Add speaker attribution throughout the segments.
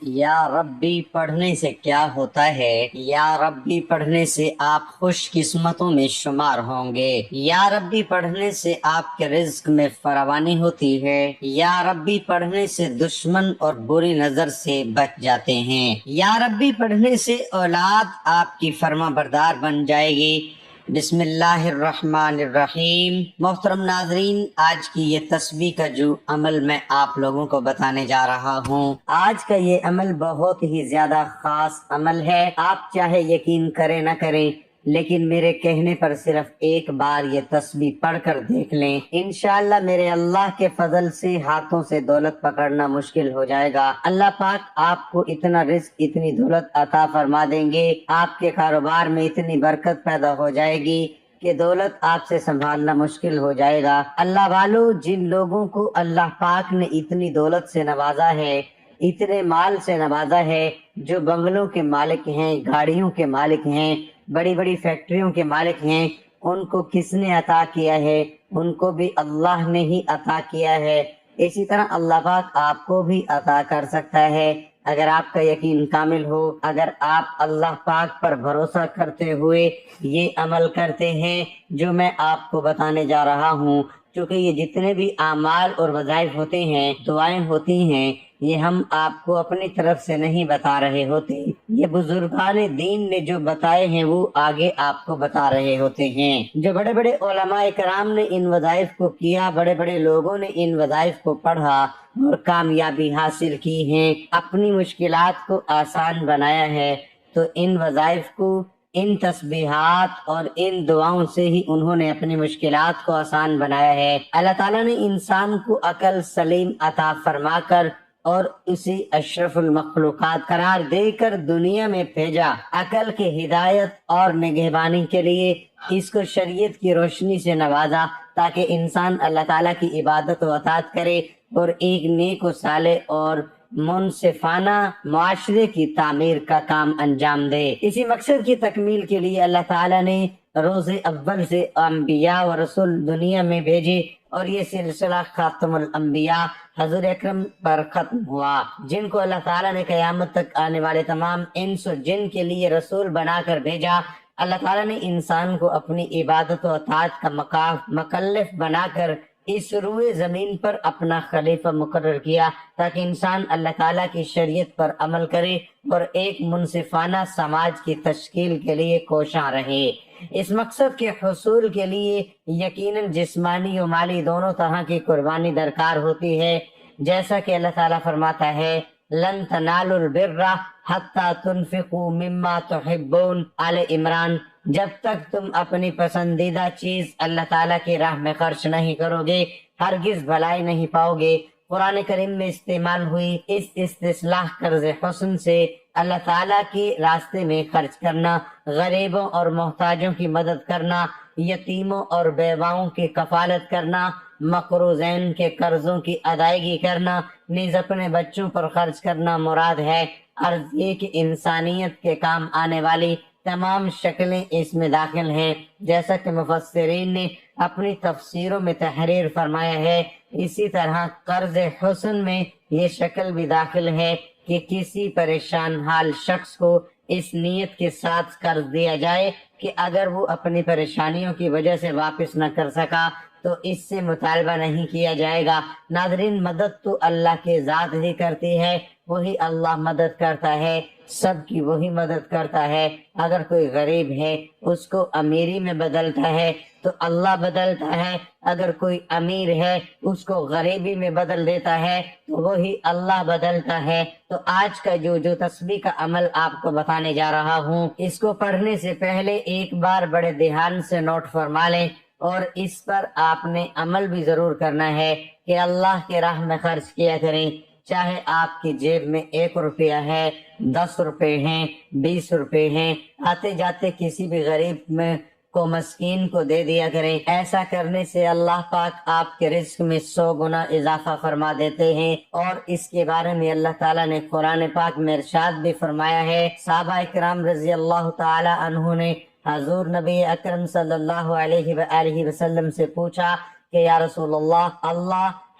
Speaker 1: یا ربی پڑھنے سے کیا ہوتا ہے؟ یا ربی پڑھنے سے آپ خوش قسمتوں میں شمار ہوں گے۔ یا ربی پڑھنے سے آپ کے رزق میں فراوانی ہوتی ہے۔ یا ربی پڑھنے سے دشمن اور بری نظر سے بچ جاتے ہیں۔ یا ربی پڑھنے سے اولاد آپ کی فرما بردار بن جائے گی۔ بسم اللہ الرحمن الرحیم۔ محترم ناظرین، آج کی یہ تسبیح کا جو عمل میں آپ لوگوں کو بتانے جا رہا ہوں، آج کا یہ عمل بہت ہی زیادہ خاص عمل ہے۔ آپ چاہے یقین کریں نہ کریں، لیکن میرے کہنے پر صرف ایک بار یہ تسبیح پڑھ کر دیکھ لیں، انشاءاللہ میرے اللہ کے فضل سے ہاتھوں سے دولت پکڑنا مشکل ہو جائے گا۔ اللہ پاک آپ کو اتنا رزق، اتنی دولت عطا فرما دیں گے، آپ کے کاروبار میں اتنی برکت پیدا ہو جائے گی کہ دولت آپ سے سنبھالنا مشکل ہو جائے گا۔ اللہ والو، جن لوگوں کو اللہ پاک نے اتنی دولت سے نوازا ہے، اتنے مال سے نوازا ہے، جو بنگلوں کے مالک ہیں، گاڑیوں کے مالک ہیں، بڑی بڑی فیکٹریوں کے مالک ہیں، ان کو کس نے عطا کیا ہے؟ ان کو بھی اللہ نے ہی عطا کیا ہے۔ اسی طرح اللہ پاک آپ کو بھی عطا کر سکتا ہے، اگر آپ کا یقین کامل ہو، اگر آپ اللہ پاک پر بھروسہ کرتے ہوئے یہ عمل کرتے ہیں جو میں آپ کو بتانے جا رہا ہوں۔ کیونکہ یہ جتنے بھی اعمال اور وظائف ہوتے ہیں، دعائیں ہوتی ہیں، یہ ہم آپ کو اپنی طرف سے نہیں بتا رہے ہوتے، یہ بزرگان دین نے جو بتائے ہیں وہ آگے آپ کو بتا رہے ہوتے ہیں۔ جو بڑے بڑے علماء کرام نے ان وظائف کو کیا، بڑے بڑے لوگوں نے ان وظائف کو پڑھا اور کامیابی حاصل کی ہے، اپنی مشکلات کو آسان بنایا ہے، تو ان وظائف کو، ان تسبیحات اور ان دعاؤں سے ہی انہوں نے اپنی مشکلات کو آسان بنایا ہے۔ اللہ تعالیٰ نے انسان کو عقل سلیم عطا فرما کر اور اسے اشرف المخلوقات قرار دے کر دنیا میں بھیجا، عقل کے ہدایت اور نگہبانی کے لیے اس کو شریعت کی روشنی سے نوازا، تاکہ انسان اللہ تعالیٰ کی عبادت و اطاعت کرے اور ایک نیک و صالح اور منصفانہ معاشرے کی تعمیر کا کام انجام دے۔ اسی مقصد کی تکمیل کے لیے اللہ تعالیٰ نے روز اول سے انبیاء و رسول دنیا میں بھیجے، اور یہ سلسلہ خاتم الانبیاء حضور اکرم پر ختم ہوا، جن کو اللہ تعالیٰ نے قیامت تک آنے والے تمام انس و جن کے لیے رسول بنا کر بھیجا۔ اللہ تعالیٰ نے انسان کو اپنی عبادت و اطاعت کا مکلف بنا کر اس روئے زمین پر اپنا خلیفہ مقرر کیا، تاکہ انسان اللہ تعالیٰ کی شریعت پر عمل کرے اور ایک منصفانہ سماج کی تشکیل کے لیے کوشاں رہے۔ اس مقصد کے حصول کے لیے یقیناً جسمانی و مالی دونوں طرح کی قربانی درکار ہوتی ہے، جیسا کہ اللہ تعالیٰ فرماتا ہے لن تنالوا البر حتی تنفقوا مما تحبون، آل عمران۔ جب تک تم اپنی پسندیدہ چیز اللہ تعالیٰ کی راہ میں خرچ نہیں کرو گے، ہرگز بھلائی نہیں پاؤ گے۔ قرآن کریم میں استعمال ہوئی اس استصلاح قرض حسن سے اللہ تعالیٰ کے راستے میں خرچ کرنا، غریبوں اور محتاجوں کی مدد کرنا، یتیموں اور بیواؤں کی کفالت کرنا، مقروضین کے قرضوں کی ادائیگی کرنا، نیز اپنے بچوں پر خرچ کرنا مراد ہے۔ عرض یہ کہ انسانیت کے کام آنے والی تمام شکلیں اس میں داخل ہیں، جیسا کہ مفسرین نے اپنی تفسیروں میں تحریر فرمایا ہے۔ اسی طرح قرض حسن میں یہ شکل بھی داخل ہے کہ کسی پریشان حال شخص کو اس نیت کے ساتھ قرض دیا جائے کہ اگر وہ اپنی پریشانیوں کی وجہ سے واپس نہ کر سکا تو اس سے مطالبہ نہیں کیا جائے گا۔ ناظرین، مدد تو اللہ کے ذات ہی کرتی ہے، وہی اللہ مدد کرتا ہے، سب کی وہی مدد کرتا ہے۔ اگر کوئی غریب ہے اس کو امیری میں بدلتا ہے تو اللہ بدلتا ہے، اگر کوئی امیر ہے اس کو غریبی میں بدل دیتا ہے تو وہی اللہ بدلتا ہے۔ تو آج کا جو تسبیح کا عمل آپ کو بتانے جا رہا ہوں، اس کو پڑھنے سے پہلے ایک بار بڑے دھیان سے نوٹ فرما لیں، اور اس پر آپ نے عمل بھی ضرور کرنا ہے کہ اللہ کے راہ میں خرچ کیا کریں، چاہے آپ کی جیب میں 1 روپیہ ہے، 10 روپے ہیں، 20 روپے ہیں، آتے جاتے کسی بھی غریب میں کو مسکین کو دے دیا کریں۔ ایسا کرنے سے اللہ پاک آپ کے رزق میں 100 گنا اضافہ فرما دیتے ہیں، اور اس کے بارے میں اللہ تعالیٰ نے قرآن پاک میں ارشاد بھی فرمایا ہے۔ صحابہ اکرام رضی اللہ تعالی عنہ نے حضور نبی اکرم صلی اللہ علیہ وآلہ وسلم سے پوچھا کہ یا رسول اللہ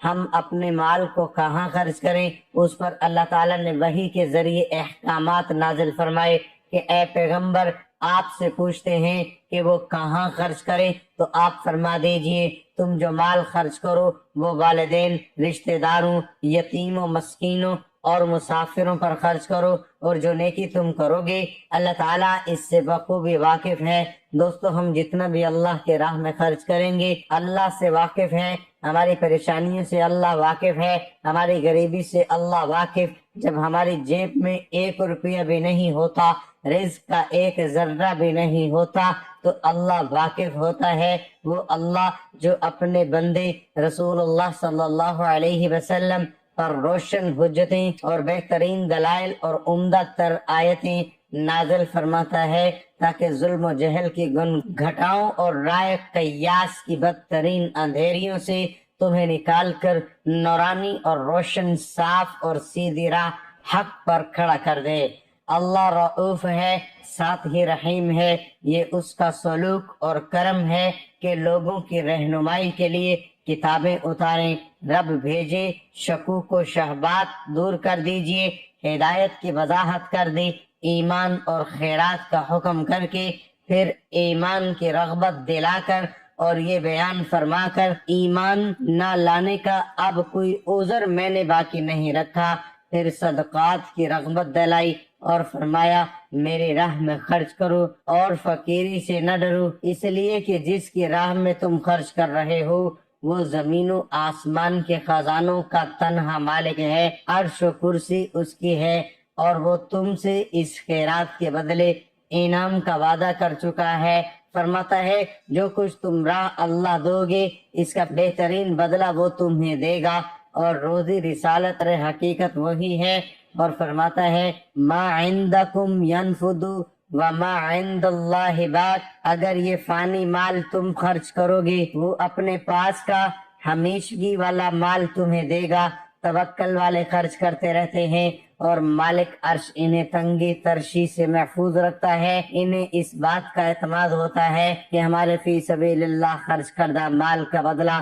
Speaker 1: ہم اپنے مال کو کہاں خرچ کریں، اس پر اللہ تعالیٰ نے وحی کے ذریعے احکامات نازل فرمائے کہ اے پیغمبر آپ سے پوچھتے ہیں کہ وہ کہاں خرچ کریں، تو آپ فرما دیجئے تم جو مال خرچ کرو وہ والدین، رشتہ داروں، یتیموں، مسکینوں اور مسافروں پر خرچ کرو، اور جو نیکی تم کرو گے اللہ تعالیٰ اس سے بخوبی واقف ہے۔ دوستو، ہم جتنا بھی اللہ کے راہ میں خرچ کریں گے اللہ سے واقف ہے، ہماری پریشانیوں سے اللہ واقف ہے، ہماری غریبی سے اللہ واقف۔ جب ہماری جیب میں 1 روپیہ بھی نہیں ہوتا، رزق کا 1 ذرہ بھی نہیں ہوتا، تو اللہ واقف ہوتا ہے۔ وہ اللہ جو اپنے بندے رسول اللہ صلی اللہ علیہ وسلم پر روشن حجتیں اور بہترین دلائل اور عمدہ تر آیتیں نازل فرماتا ہے تاکہ ظلم و جہل کی گن گھٹاؤں اور رائے قیاس کی بدترین اندھیریوں سے تمہیں نکال کر نورانی اور روشن، صاف اور سیدھی راہ حق پر کھڑا کر دے۔ اللہ رؤوف ہے، ساتھ ہی رحیم ہے۔ یہ اس کا سلوک اور کرم ہے کہ لوگوں کی رہنمائی کے لیے کتابیں اتاریں، رب بھیجے، شکوک و شہبات دور کر دیجئے، ہدایت کی وضاحت کر دی، ایمان اور خیرات کا حکم کر کے پھر ایمان کی رغبت دلا کر اور یہ بیان فرما کر ایمان نہ لانے کا اب کوئی عذر میں نے باقی نہیں رکھا، پھر صدقات کی رغبت دلائی اور فرمایا میری راہ میں خرچ کرو اور فقیری سے نہ ڈرو، اس لیے کہ جس کی راہ میں تم خرچ کر رہے ہو وہ زمین و آسمان کے خزانوں کا تنہا مالک ہے، عرش و کرسی اس کی ہے، اور وہ تم سے اس خیرات کے بدلے انعام کا وعدہ کر چکا ہے۔ فرماتا ہے جو کچھ تم راہ اللہ دو گے اس کا بہترین بدلہ وہ تمہیں دے گا، اور روزی رسالت حقیقت وہی ہے۔ اور فرماتا ہے ما عندکم ینفد وما عند اللہ باق، اگر یہ فانی مال تم خرچ کرو گے وہ اپنے پاس کا ہمیشگی والا مال تمہیں دے گا۔ توکل والے خرچ کرتے رہتے ہیں اور مالک عرش انہیں تنگی ترشی سے محفوظ رکھتا ہے، انہیں اس بات کا اعتماد ہوتا ہے کہ ہمارے فی سبیل اللہ خرچ کردہ مال کا بدلہ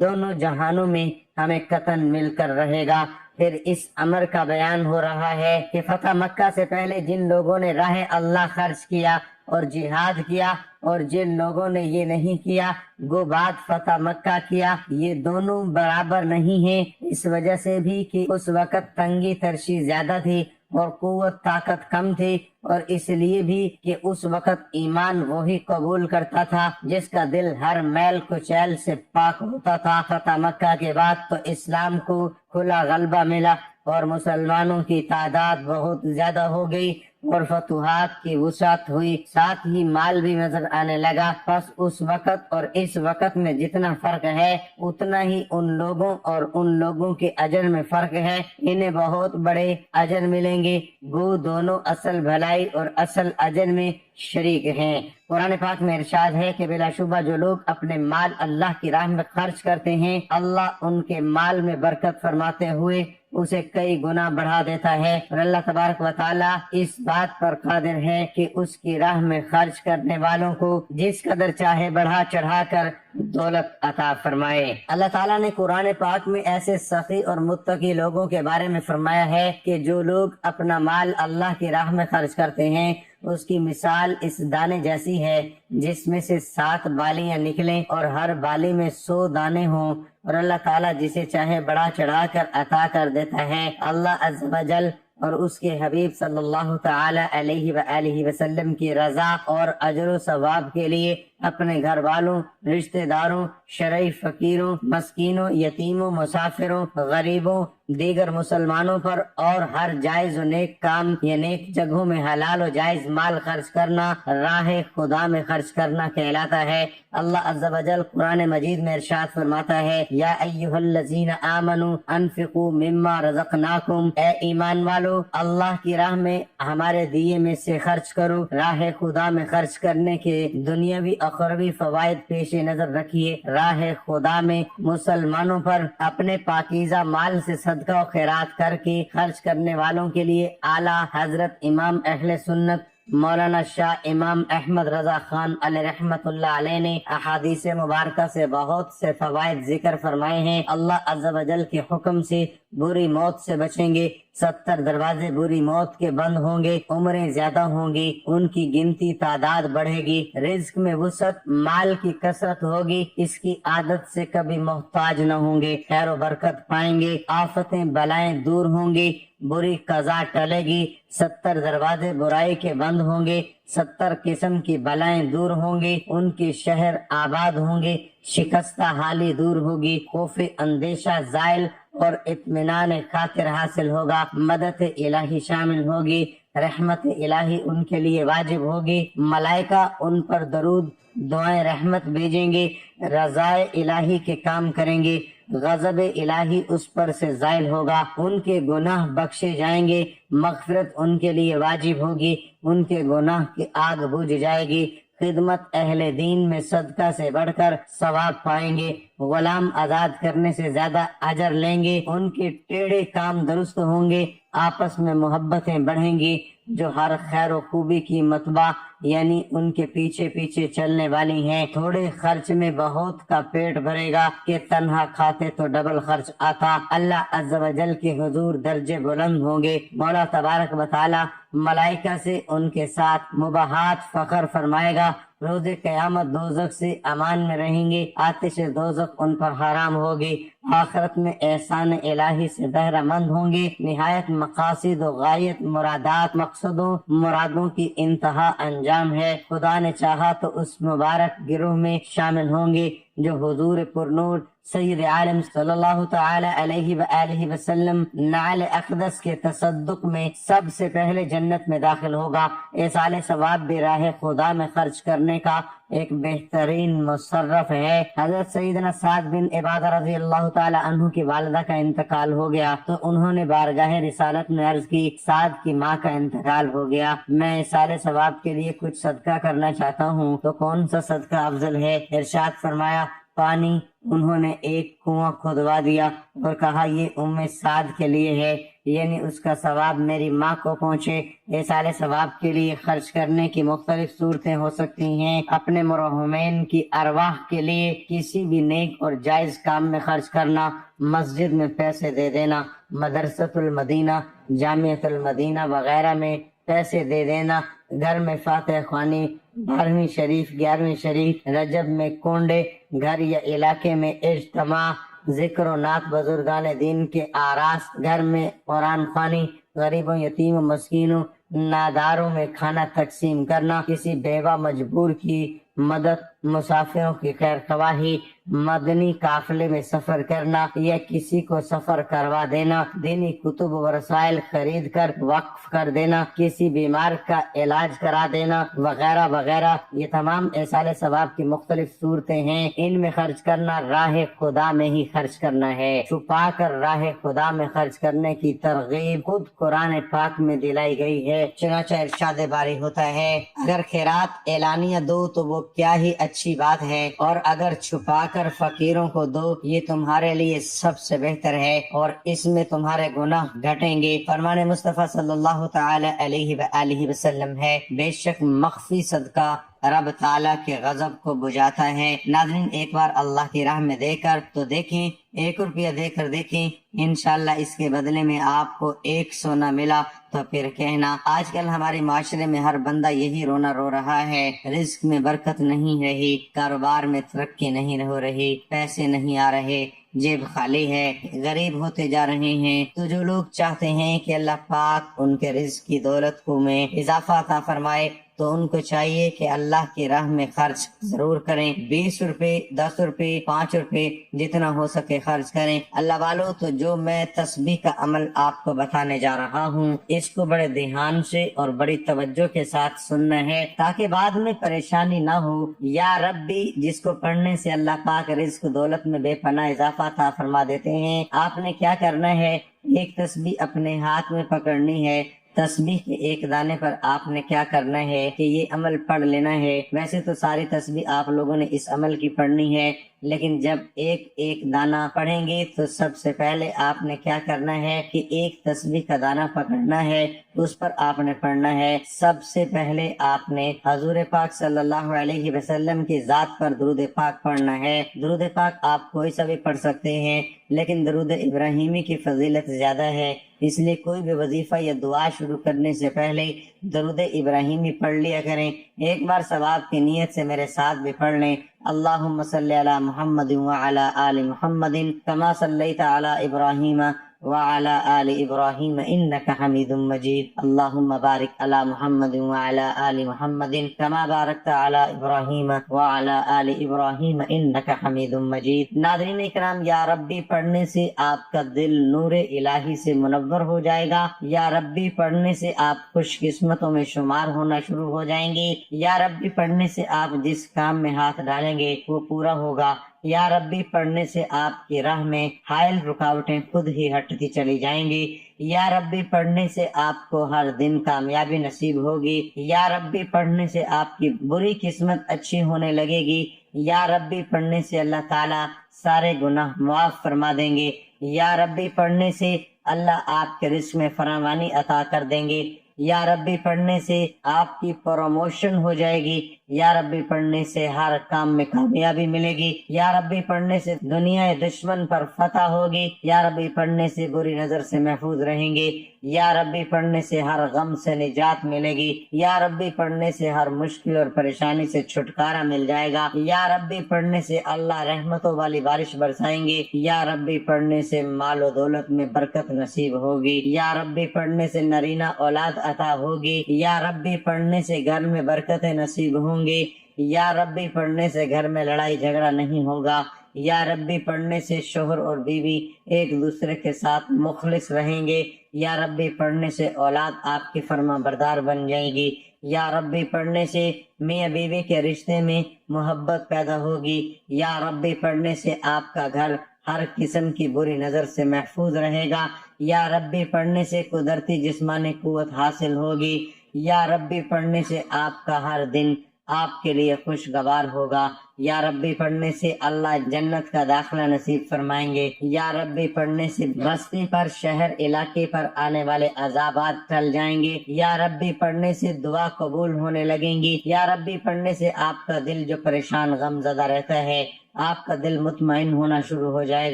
Speaker 1: دونوں جہانوں میں ہمیں قطعاً مل کر رہے گا۔ پھر اس امر کا بیان ہو رہا ہے کہ فتح مکہ سے پہلے جن لوگوں نے راہ اللہ خرچ کیا اور جہاد کیا اور جن لوگوں نے یہ نہیں کیا گو بعد فتح مکہ کیا، یہ دونوں برابر نہیں ہیں، اس وجہ سے بھی کہ اس وقت تنگی ترشی زیادہ تھی اور قوت طاقت کم تھی، اور اس لیے بھی کہ اس وقت ایمان وہی قبول کرتا تھا جس کا دل ہر میل کچیل سے پاک ہوتا تھا۔ فتح مکہ کے بعد تو اسلام کو کھلا غلبہ ملا اور مسلمانوں کی تعداد بہت زیادہ ہو گئی اور فتوحات کی وسعت ہوئی، ساتھ ہی مال بھی نظر آنے لگا۔ پس اس وقت اور اس وقت میں جتنا فرق ہے اتنا ہی ان لوگوں اور ان لوگوں کے اجر میں فرق ہے، انہیں بہت بڑے اجر ملیں گے، وہ دونوں اصل بھلائی اور اصل اجر میں شریک ہیں۔ قرآن پاک میں ارشاد ہے کہ بلا شبہ جو لوگ اپنے مال اللہ کی راہ میں خرچ کرتے ہیں اللہ ان کے مال میں برکت فرماتے ہوئے اسے کئی گنا بڑھا دیتا ہے، اور اللہ تبارک و تعالیٰ اس بات پر قادر ہے کہ اس کی راہ میں خرچ کرنے والوں کو جس قدر چاہے بڑھا چڑھا کر دولت عطا فرمائے۔ اللہ تعالیٰ نے قرآن پاک میں ایسے سخی اور متقی لوگوں کے بارے میں فرمایا ہے کہ جو لوگ اپنا مال اللہ کی راہ میں خرچ کرتے ہیں اس کی مثال اس دانے جیسی ہے جس میں سے 7 بالیاں نکلیں اور ہر بالی میں 100 دانے ہوں، اور اللہ تعالیٰ جسے چاہے بڑا چڑھا کر عطا کر دیتا ہے۔ اللہ عز و جل اور اس کے حبیب صلی اللہ تعالی علیہ وآلہ وسلم کی رضا اور اجر و ثواب کے لیے اپنے گھر والوں، رشتہ داروں، شرعی فقیروں، مسکینوں، یتیموں، مسافروں، غریبوں، دیگر مسلمانوں پر اور ہر جائز و نیک کام یا نیک جگہوں میں حلال و جائز مال خرچ کرنا راہ خدا میں خرچ کرنا کہلاتا ہے۔ اللہ عز و جل قرآن مجید میں ارشاد فرماتا ہے یا ایھا الذین آمنوا انفقوا مما رزقناکم، اے ایمان والو اللہ کی راہ میں ہمارے دیے میں سے خرچ کرو۔ راہ خدا میں خرچ کرنے کے دنیاوی اخروی فوائد پیش نظر رکھیے۔ راہ خدا میں مسلمانوں پر اپنے پاکیزہ مال سے صدقہ و خیرات کر کے خرچ کرنے والوں کے لیے اعلیٰ حضرت امام اہل سنت مولانا شاہ امام احمد رضا خان علیہ رحمت اللہ علیہ نے احادیث مبارکہ سے بہت سے فوائد ذکر فرمائے ہیں۔ اللہ عز و جل کے حکم سے بری موت سے بچیں گے، 70 دروازے بری موت کے بند ہوں گے، عمریں زیادہ ہوں گی، ان کی گنتی تعداد بڑھے گی، رزق میں وسعت، مال کی کثرت ہوگی، اس کی عادت سے کبھی محتاج نہ ہوں گے، خیر و برکت پائیں گے، آفتیں بلائیں دور ہوں گی، بری قضا ٹلے گی، 70 دروازے برائی کے بند ہوں گے، 70 قسم کی بلائیں دور ہوں گی، ان کی شہر آباد ہوں گے، شکستہ حالی دور ہوگی، خوف اندیشہ زائل اور اطمینان خاطر حاصل ہوگا، مدد الہی شامل ہوگی، رحمت الہی ان کے لیے واجب ہوگی، ملائکہ ان پر درود دعائیں رحمت بھیجیں گے، رضائے الہی کے کام کریں گے، غضب الہی اس پر سے زائل ہوگا، ان کے گناہ بخشے جائیں گے، مغفرت ان کے لیے واجب ہوگی، ان کے گناہ کی آگ بجھ جائے گی، خدمت اہل دین میں صدقہ سے بڑھ کر ثواب پائیں گے، غلام آزاد کرنے سے زیادہ اجر لیں گے، ان کے ٹیڑھے کام درست ہوں گے، آپس میں محبتیں بڑھیں گی، جو ہر خیر و خوبی کی متبع یعنی ان کے پیچھے پیچھے چلنے والی ہیں، تھوڑے خرچ میں بہت کا پیٹ بھرے گا کہ تنہا کھاتے تو ڈبل خرچ آتا، اللہ عز و جل کے حضور درجے بلند ہوں گے، مولا تبارک و تعالی ملائکہ سے ان کے ساتھ مباحات فخر فرمائے گا، روز قیامت دوزخ سے امان میں رہیں گے، آتش دوزخ ان پر حرام ہوگی، آخرت میں احسان الہی سے بہرہ مند ہوں گے، نہایت مقاصد و غایت مرادات، مقصدوں مرادوں کی انتہا انجام ہے، خدا نے چاہا تو اس مبارک گروہ میں شامل ہوں گے جو حضور پرنور سید عالم صلی اللہ تعالی علیہ وآلہ وسلم نعل اقدس کے تصدق میں سب سے پہلے جنت میں داخل ہوگا۔ ایصال ثواب بھی راہ خدا میں خرچ کرنے کا ایک بہترین مصرف ہے۔ حضرت سیدنا سعد بن عبادہ رضی اللہ تعالی عنہ کی والدہ کا انتقال ہو گیا تو انہوں نے بارگاہ رسالت میں عرض کی، سعد کی ماں کا انتقال ہو گیا، میں ایصال ثواب کے لیے کچھ صدقہ کرنا چاہتا ہوں، تو کون سا صدقہ افضل ہے؟ ارشاد فرمایا پانی۔ انہوں نے ایک کنواں کھودوا دیا اور کہا یہ سعد کے لیے ہے، یعنی اس کا ثواب میری ماں کو پہنچے۔ ایصال ثواب کے لیے خرچ کرنے کی مختلف صورتیں ہو سکتی ہیں، اپنے مرحومین کی ارواح کے لیے کسی بھی نیک اور جائز کام میں خرچ کرنا، مسجد میں پیسے دے دینا، مدرسۃ المدینہ، جامعۃ المدینہ وغیرہ میں پیسے دے دینا، گھر میں فاتح خوانی، 12ویں شریف 11ویں شریف، رجب میں کنڈے، گھر یا علاقے میں اجتماع، ذکر و نعت بزرگان دین کے آراس، گھر میں قرآن خوانی، غریبوں یتیم و مسکینوں ناداروں میں کھانا تقسیم کرنا، کسی بیوہ مجبور کی مدد، مسافروں کی خیر خواہی، مدنی قافلے میں سفر کرنا یا کسی کو سفر کروا دینا، دینی کتب و رسائل خرید کر وقف کر دینا، کسی بیمار کا علاج کرا دینا وغیرہ وغیرہ، یہ تمام ایصال ثواب کی مختلف صورتیں ہیں۔ ان میں خرچ کرنا راہ خدا میں ہی خرچ کرنا ہے، چھپا کر راہ خدا میں خرچ کرنے کی ترغیب خود قرآن پاک میں دلائی گئی ہے۔ چنانچہ ارشاد باری ہوتا ہے اگر خیرات اعلانیہ دو تو وہ کیا ہی اچھی بات ہے، اور اگر چھپا کر فقیروں کو دو یہ تمہارے لیے سب سے بہتر ہے، اور اس میں تمہارے گناہ گھٹیں گے۔ فرمان مصطفیٰ صلی اللہ تعالی علیہ وآلہ وسلم ہے بے شک مخفی صدقہ رب تعالیٰ کے غضب کو بجھاتا ہے۔ ناظرین ایک بار اللہ کی راہ میں دے کر تو دیکھیں، 1 روپیہ دے کر دیکھیں، انشاءاللہ اس کے بدلے میں آپ کو 100 نہ ملا تو پھر کہنا۔ آج کل ہمارے معاشرے میں ہر بندہ یہی رونا رو رہا ہے، رزق میں برکت نہیں رہی، کاروبار میں ترقی نہیں ہو رہی، پیسے نہیں آ رہے، جیب خالی ہے، غریب ہوتے جا رہے ہیں۔ تو جو لوگ چاہتے ہیں کہ اللہ پاک ان کے رزق کی دولت کو میں اضافہ عطا فرمائے تو ان کو چاہیے کہ اللہ کی راہ میں خرچ ضرور کریں، 20 روپے، 10 روپے، 5 روپے جتنا ہو سکے خرچ کریں۔ اللہ والو تو جو میں تسبیح کا عمل آپ کو بتانے جا رہا ہوں اس کو بڑے دھیان سے اور بڑی توجہ کے ساتھ سننا ہے تاکہ بعد میں پریشانی نہ ہو۔ یا ربی جس کو پڑھنے سے اللہ پاک رزق دولت میں بے پناہ اضافہ عطا فرما دیتے ہیں، آپ نے کیا کرنا ہے، ایک تسبیح اپنے ہاتھ میں پکڑنی ہے، تسبیح کے ایک دانے پر آپ نے کیا کرنا ہے کہ یہ عمل پڑھ لینا ہے۔ ویسے تو ساری تسبیح آپ لوگوں نے اس عمل کی پڑھنی ہے، لیکن جب ایک ایک دانہ پڑھیں گے تو سب سے پہلے آپ نے کیا کرنا ہے کہ ایک تسبیح کا دانہ پکڑنا ہے، اس پر آپ نے پڑھنا ہے۔ سب سے پہلے آپ نے حضور پاک صلی اللہ علیہ وسلم کی ذات پر درود پاک پڑھنا ہے۔ درود پاک آپ کوئی سا بھی پڑھ سکتے ہیں، لیکن درود ابراہیمی کی فضیلت زیادہ ہے، اس لیے کوئی بھی وظیفہ یا دعا شروع کرنے سے پہلے درود ابراہیمی پڑھ لیا کریں۔ ایک بار ثواب کی نیت سے میرے ساتھ بھی پڑھ لیں۔ اللہم صلی علی محمد وعلی آل محمد کما صلیت علی ابراہیم وعلى آل إبراهيم إنك حميد مجيد اللهم بارك على محمد وعلى آل محمد كما باركت على إبراهيم وعلى آل إبراهيم إنك حميد مجيد۔ ناظرین اکرام، یا ربی پڑھنے سے آپ کا دل نور الہی سے منور ہو جائے گا۔ یا ربی پڑھنے سے آپ خوش قسمتوں میں شمار ہونا شروع ہو جائیں گے۔ یا ربی پڑھنے سے آپ جس کام میں ہاتھ ڈالیں گے وہ پورا ہوگا۔ یا ربی پڑھنے سے آپ کی راہ میں حائل رکاوٹیں خود ہی ہٹتی چلی جائیں گی۔ یا ربی پڑھنے سے آپ کو ہر دن کامیابی نصیب ہوگی۔ یا ربی پڑھنے سے آپ کی بری قسمت اچھی ہونے لگے گی۔ یا ربی پڑھنے سے اللہ تعالیٰ سارے گناہ معاف فرما دیں گے۔ یا ربی پڑھنے سے اللہ آپ کے رزق میں فراوانی عطا کر دیں گے۔ یا ربی پڑھنے سے آپ کی پروموشن ہو جائے گی۔ یا ربی پڑھنے سے ہر کام میں کامیابی ملے گی۔ یا ربی پڑھنے سے دنیا دشمن پر فتح ہوگی۔ یا ربی پڑھنے سے بری نظر سے محفوظ رہیں گے۔ یا ربی پڑھنے سے ہر غم سے نجات ملے گی۔ یا ربی پڑھنے سے ہر مشکل اور پریشانی سے چھٹکارا مل جائے گا۔ یا ربی پڑھنے سے اللہ رحمتوں والی بارش برسائیں گے۔ یا ربی پڑھنے سے مال و دولت میں برکت نصیب ہوگی۔ یا ربی پڑھنے سے نرینہ اولاد عطا ہوگی۔ یا ربی پڑھنے سے گھر میں برکتیں نصیب ہوں گی۔ یا ربی پڑھنے سے گھر میں لڑائی جھگڑا نہیں ہوگا۔ یا ربی پڑھنے سے شوہر اور بیوی ایک دوسرے کے ساتھ مخلص رہیں گے۔ یا ربی پڑھنے سے اولاد آپ کی فرما بردار بن جائے گی۔ یا ربی پڑھنے سے میاں بیوی کے رشتے میں محبت پیدا ہوگی۔ یا ربی پڑھنے سے آپ کا گھر ہر قسم کی بری نظر سے محفوظ رہے گا۔ یا ربی پڑھنے سے قدرتی جسمانی قوت حاصل ہوگی۔ یا ربی پڑھنے سے آپ کا ہر دن آپ کے لیے خوشگوار ہوگا۔ یا ربی پڑھنے سے اللہ جنت کا داخلہ نصیب فرمائیں گے۔ یا ربی پڑھنے سے بستی پر، شہر، علاقے پر آنے والے عذابات ٹل جائیں گے۔ یا ربی پڑھنے سے دعا قبول ہونے لگیں گی۔ یا ربی پڑھنے سے آپ کا دل جو پریشان غم زدہ رہتا ہے، آپ کا دل مطمئن ہونا شروع ہو جائے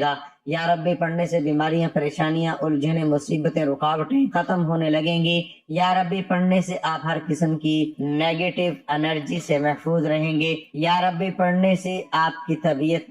Speaker 1: گا۔ یا ربی پڑھنے سے بیماریاں، پریشانیاں، الجھنیں، مصیبتیں، رکاوٹیں ختم ہونے لگیں گی۔ یا ربی پڑھنے سے آپ ہر قسم کی نیگیٹو انرجی سے محفوظ رہیں گے۔ یا ربی پڑھنے سے آپ کی طبیعت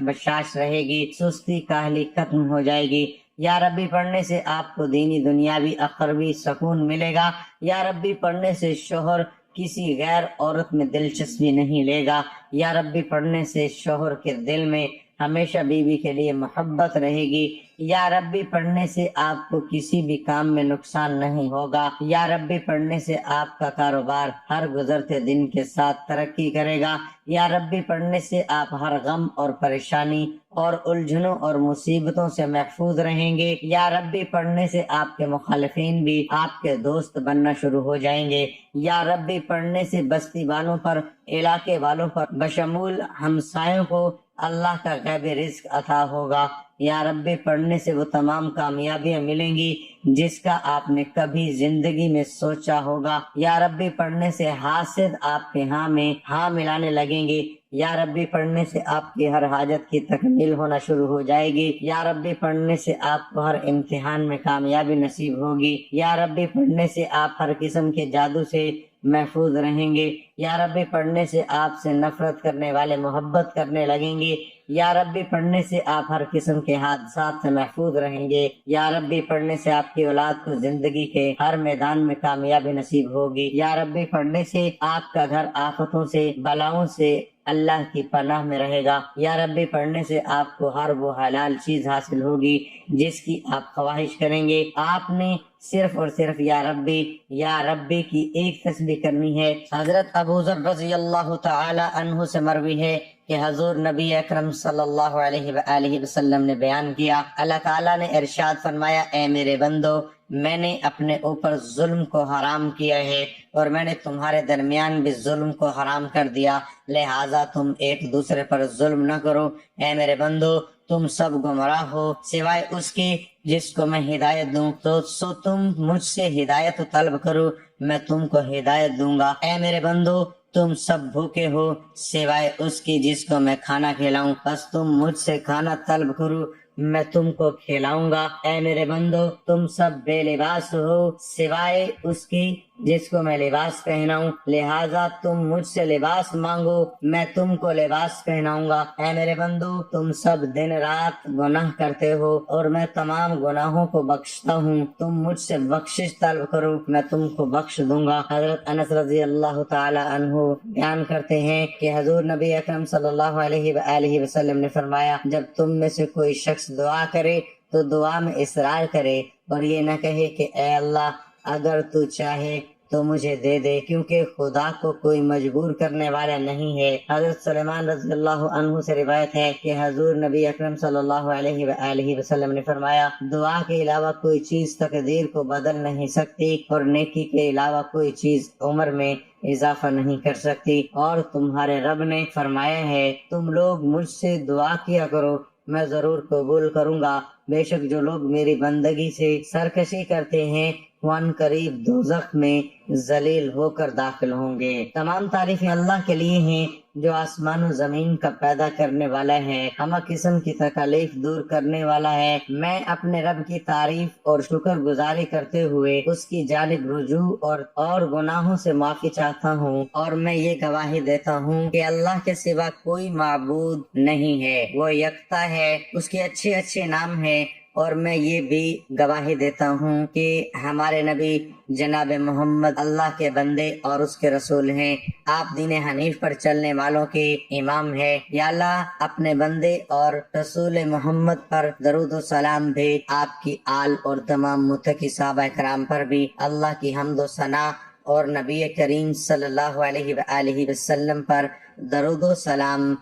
Speaker 1: بشاش رہے گی، سستی کاہلی ختم ہو جائے گی۔ یا ربی پڑھنے سے آپ کو دینی دنیاوی اخروی سکون ملے گا۔ یا ربی پڑھنے سے شوہر کسی غیر عورت میں دلچسپی نہیں لے گا۔ یا ربی پڑھنے سے شوہر کے دل میں ہمیشہ بیوی کے لیے محبت رہے گی۔ یا ربی پڑھنے سے آپ کو کسی بھی کام میں نقصان نہیں ہوگا۔ یا ربی پڑھنے سے آپ کا کاروبار ہر گزرتے دن کے ساتھ ترقی کرے گا۔ یا ربی پڑھنے سے آپ ہر غم اور پریشانی اور الجھنوں اور مصیبتوں سے محفوظ رہیں گے۔ یا ربی پڑھنے سے آپ کے مخالفین بھی آپ کے دوست بننا شروع ہو جائیں گے۔ یا ربی پڑھنے سے بستی والوں پر، علاقے والوں پر بشمول ہمسایوں کو اللہ کا غیبی رزق عطا ہوگا۔ یا ربی پڑھنے سے وہ تمام کامیابیاں ملیں گی جس کا آپ نے کبھی زندگی میں سوچا ہوگا۔ یا ربی پڑھنے سے حاسد آپ کے ہاں میں ہاں ملانے لگیں گے۔ یا ربی پڑھنے سے آپ کی ہر حاجت کی تکمیل ہونا شروع ہو جائے گی۔ یا ربی پڑھنے سے آپ کو ہر امتحان میں کامیابی نصیب ہوگی۔ یا ربی پڑھنے سے آپ ہر قسم کے جادو سے محفوظ رہیں گے۔ یا ربی پڑھنے سے آپ سے نفرت کرنے والے محبت کرنے لگیں گے۔ یا ربی پڑھنے سے آپ ہر قسم کے حادثات سے محفوظ رہیں گے۔ یا ربی پڑھنے سے آپ کی اولاد کو زندگی کے ہر میدان میں کامیابی نصیب ہوگی۔ یا ربی پڑھنے سے آپ کا گھر آفتوں سے، بلاؤں سے اللہ کی پناہ میں رہے گا۔ یا ربی پڑھنے سے آپ کو ہر وہ حلال چیز حاصل ہوگی جس کی آپ خواہش کریں گے۔ آپ نے صرف اور صرف یا ربی کی ایک تسبیح کرنی ہے۔ حضرت ابو ذر رضی اللہ تعالی عنہ سے مروی ہے کہ حضور نبی اکرم صلی اللہ علیہ وآلہ وسلم نے بیان کیا، اللہ تعالیٰ نے ارشاد فرمایا، اے میرے بندو، میں نے اپنے اوپر ظلم کو حرام کیا ہے اور میں نے تمہارے درمیان بھی ظلم کو حرام کر دیا، لہٰذا تم ایک دوسرے پر ظلم نہ کرو۔ اے میرے بندو، تم سب گمراہ ہو سوائے اس کی جس کو میں ہدایت دوں، تو تم مجھ سے ہدایت طلب کرو، میں تم کو ہدایت دوں گا۔ اے میرے بندو، تم سب بھوکے ہو سوائے اس کی جس کو میں کھانا کھلاؤں، بس تم مجھ سے کھانا طلب کرو، میں تم کو کھلاؤں گا۔ اے میرے بندو، تم سب بے لباس ہو سوائے اس کی جس کو میں لباس پہناؤں، لہٰذا تم مجھ سے لباس مانگو، میں تم کو لباس پہناؤں گا۔ اے میرے بندو، تم سب دن رات گناہ کرتے ہو اور میں تمام گناہوں کو بخشتا ہوں، تم مجھ سے بخشش طلب کرو، میں تم کو بخش دوں گا۔ حضرت انس رضی اللہ تعالی عنہ بیان کرتے ہیں کہ حضور نبی اکرم صلی اللہ علیہ وآلہ وسلم نے فرمایا، جب تم میں سے کوئی شخص دعا کرے تو دعا میں اصرار کرے اور یہ نہ کہے کہ اے اللہ اگر تو چاہے تو مجھے دے دے، کیونکہ خدا کو کوئی مجبور کرنے والا نہیں ہے۔ حضرت سلیمان رضی اللہ عنہ سے روایت ہے کہ حضور نبی اکرم صلی اللہ علیہ وآلہ وسلم نے فرمایا، دعا کے علاوہ کوئی چیز تقدیر کو بدل نہیں سکتی اور نیکی کے علاوہ کوئی چیز عمر میں اضافہ نہیں کر سکتی، اور تمہارے رب نے فرمایا ہے تم لوگ مجھ سے دعا کیا کرو، میں ضرور قبول کروں گا۔ بے شک جو لوگ میری بندگی سے سرکشی کرتے ہیں وہ ان قریب دوزخ میں ذلیل ہو کر داخل ہوں گے۔ تمام تعریفیں اللہ کے لیے ہیں جو آسمان و زمین کا پیدا کرنے والا ہے، ہمہ قسم کی تکالیف دور کرنے والا ہے۔ میں اپنے رب کی تعریف اور شکر گزاری کرتے ہوئے اس کی جانب رجوع اور گناہوں سے معافی چاہتا ہوں، اور میں یہ گواہی دیتا ہوں کہ اللہ کے سوا کوئی معبود نہیں ہے، وہ یکتا ہے، اس کے اچھے اچھے نام ہیں، اور میں یہ بھی گواہی دیتا ہوں کہ ہمارے نبی جناب محمد اللہ کے بندے اور اس کے رسول ہیں، آپ دین حنیف پر چلنے والوں کے امام ہے۔ یا اللہ اپنے بندے اور رسول محمد پر درود و سلام بھیج، آپ کی آل اور تمام متقی صحابہ کرام پر بھی اللہ کی حمد و ثنا، اور نبی کریم صلی اللہ علیہ وآلہ وسلم پر درود و سلام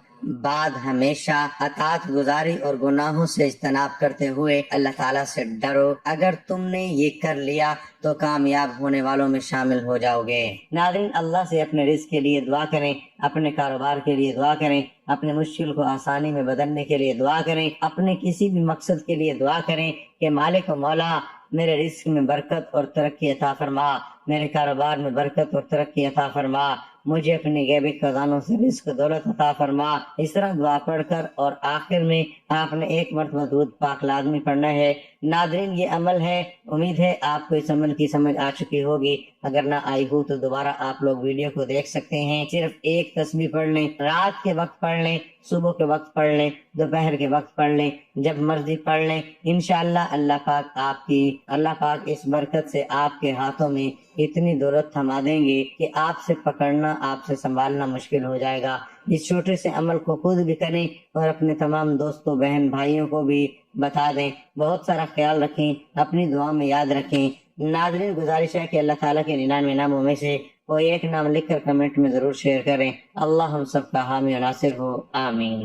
Speaker 1: بعد ہمیشہ اطاعت گزاری اور گناہوں سے اجتناب کرتے ہوئے اللہ تعالیٰ سے ڈرو۔ اگر تم نے یہ کر لیا تو کامیاب ہونے والوں میں شامل ہو جاؤ گے۔ ناظرین، اللہ سے اپنے رزق کے لیے دعا کریں، اپنے کاروبار کے لیے دعا کریں، اپنے مشکل کو آسانی میں بدلنے کے لیے دعا کریں، اپنے کسی بھی مقصد کے لیے دعا کریں کہ مالک و مولا میرے رزق میں برکت اور ترقی عطا فرما، میرے کاروبار میں برکت اور ترقی عطا فرما، مجھے اپنے غیبی خزانوں سے رزق دولت عطا فرما۔ اس طرح دعا پڑھ کر اور آخر میں آپ نے ایک مرتبہ درود پاک لازمی پڑھنا ہے۔ ناظرین، یہ عمل ہے، امید ہے آپ کو اس عمل کی سمجھ آ چکی ہوگی، اگر نہ آئی ہو تو دوبارہ آپ لوگ ویڈیو کو دیکھ سکتے ہیں۔ صرف ایک تسبیح پڑھ لیں، رات کے وقت پڑھ لیں، صبح کے وقت پڑھ لیں، دوپہر کے وقت پڑھ لیں، جب مرضی پڑھ لیں، انشاءاللہ اللہ پاک اس برکت سے آپ کے ہاتھوں میں اتنی دولت تھما دیں گے کہ آپ سے پکڑنا، آپ سے سنبھالنا مشکل ہو جائے گا۔ اس چھوٹے سے عمل کو خود بھی کریں اور اپنے تمام دوستوں بہن بھائیوں کو بھی بتا دیں۔ بہت سارا خیال رکھیں، اپنی دعا میں یاد رکھیں۔ ناظرین، گزارش ہے کہ اللہ تعالیٰ کے 99 ناموں میں سے کوئی ایک نام لکھ کر کمنٹ میں ضرور شیئر کریں۔ اللہ ہم سب کا حامی و ناصر ہو، آمین۔